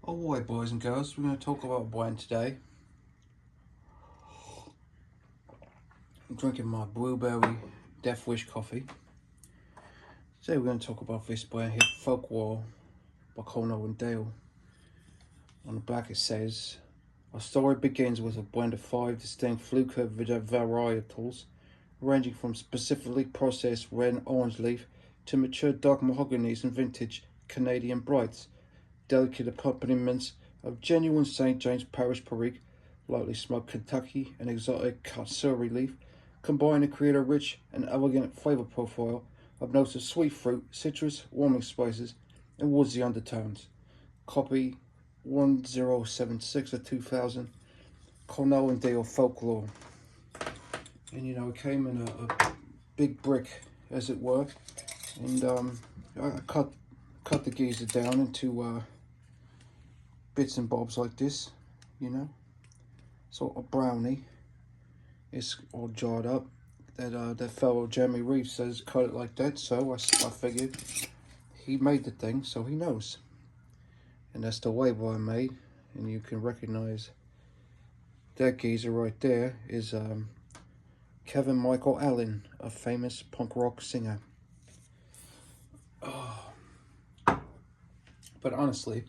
Alright, boys and girls, we're going to talk about blend today. I'm drinking my blueberry Death Wish coffee. Today we're going to talk about this blend here, Folklore by Cornell and Diehl. On the back it says, our story begins with a blend of 5 distinct fluke varietals, ranging from specifically processed red and orange leaf to mature dark mahoganies and vintage Canadian brights, delicate accompaniments of genuine St. James Parish Perique, lightly smoked Kentucky, and exotic Katsuri leaf, combine to create a rich and elegant flavor profile of notes of sweet fruit, citrus, warming spices, and woodsy undertones. Copy 1076 of 2000, Cornell and Diehl Folklore. And you know, it came in a big brick, as it were, and I cut the geezer down into bits and bobs like this, you know. So a brownie is all jarred up. That fellow Jeremy Reeves says cut it like that, so I figured he made the thing, so he knows. And that's the label I made, and you can recognize that geezer right there is Kevin Michael Allen, a famous punk rock singer. Oh. But honestly,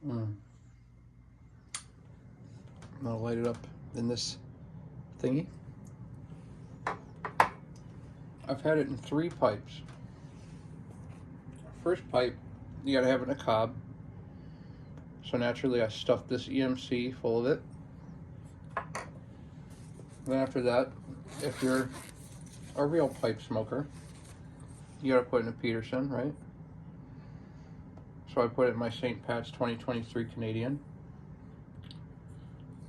I'm gonna light it up in this thingy. I've had it in 3 pipes. First pipe, you gotta have it in a cob. So naturally I stuffed this EMC full of it. Then after that, if you're a real pipe smoker, you gotta put it in a Peterson, right? So I put it in my St. Pat's 2023 Canadian.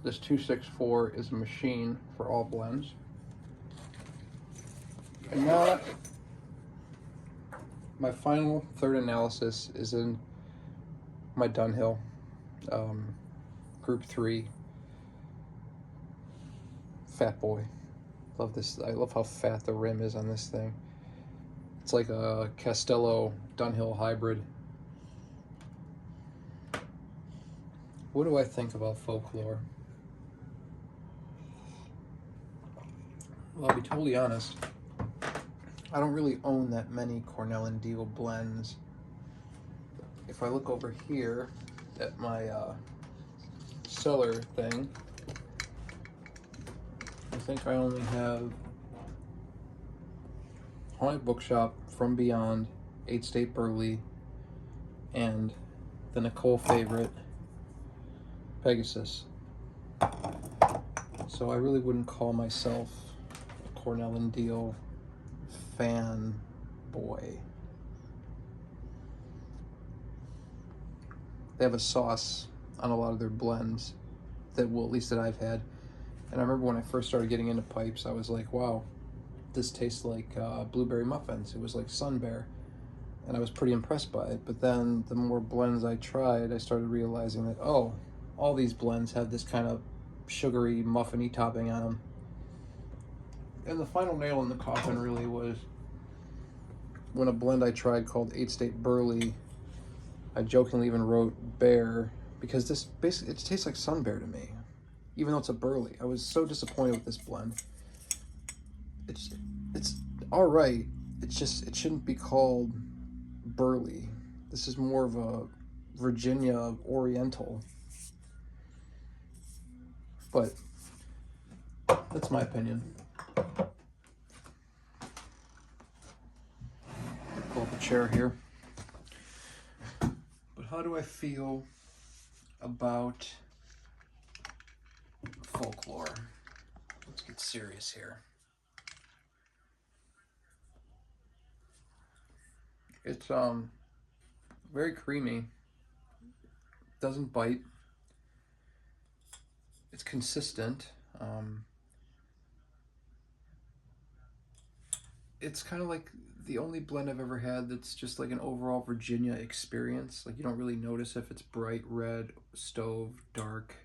This 264 is a machine for all blends. And now, my final third analysis is in my diehl, Group 3 Fat Boy. Love this. I love how fat the rim is on this thing. It's like a Castello diehl hybrid. What do I think about Folklore? Well, I'll be totally honest, I don't really own that many Cornell and Diehl blends. If I look over here at my cellar thing, I think I only have Haunted Bookshop, From Beyond, 8 State Burley, and the Nicole favorite, Pegasus. So I really wouldn't call myself a Cornell and Diehl fan boy. They have a sauce on a lot of their blends that, well, at least that I've had. And I remember when I first started getting into pipes, I was like, wow, this tastes like blueberry muffins. It was like Sun Bear. And I was pretty impressed by it. But then the more blends I tried, I started realizing that, oh, all these blends have this kind of sugary, muffiny topping on them. And the final nail in the coffin really was when a blend I tried called 8 State Burley, I jokingly even wrote bear, because this basically, it tastes like Sun Bear to me, even though it's a Burley. I was so disappointed with this blend. It's all right. It's just, it shouldn't be called Burley. This is more of a Virginia Oriental. But that's my opinion. Pull up a chair here. But how do I feel about Folklore? Let's get serious here. It's very creamy. Doesn't bite. It's consistent. It's kind of like the only blend I've ever had that's just like an overall Virginia experience. Like, you don't really notice if it's bright red, stove, dark.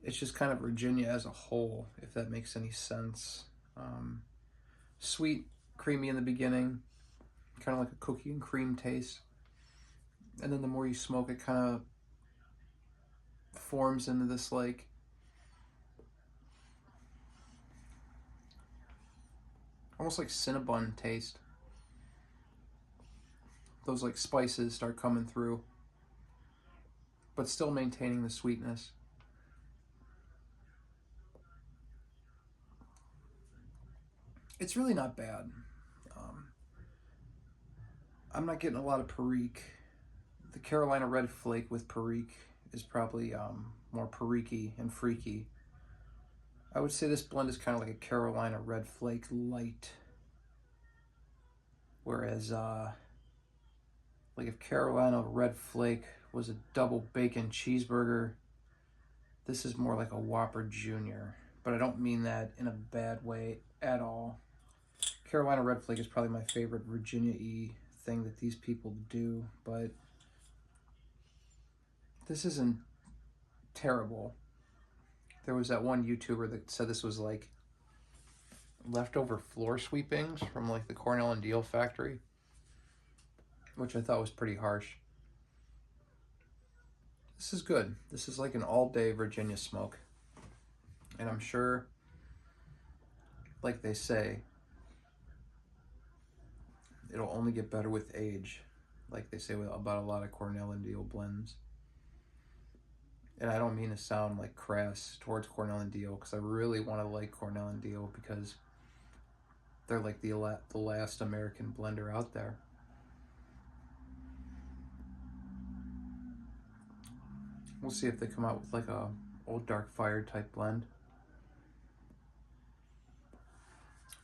It's just kind of Virginia as a whole, if that makes any sense. Sweet, creamy in the beginning, kind of like a cookie and cream taste. And then the more you smoke, it kind of forms into this like almost like Cinnabon taste. Those like spices start coming through, but still maintaining the sweetness. It's really not bad. Um, I'm not getting a lot of Perique. The Carolina Red Flake with Perique is probably more Perique and freaky. I would say this blend is kind of like a Carolina Red Flake light. Whereas, like if Carolina Red Flake was a double bacon cheeseburger, this is more like a Whopper Jr. But I don't mean that in a bad way at all. Carolina Red Flake is probably my favorite Virginia-y thing that these people do, but this isn't terrible. There was that one YouTuber that said this was like leftover floor sweepings from like the Cornell and Diehl factory, which I thought was pretty harsh. This is good. This is like an all-day Virginia smoke. And I'm sure, like they say, it'll only get better with age, like they say about a lot of Cornell and Diehl blends. And I don't mean to sound like crass towards Cornell and Diehl, because I really want to like Cornell and Diehl because they're like the last American blender out there. We'll see if they come out with like a old dark fire type blend.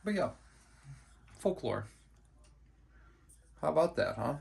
But yeah, Folklore. How about that, huh?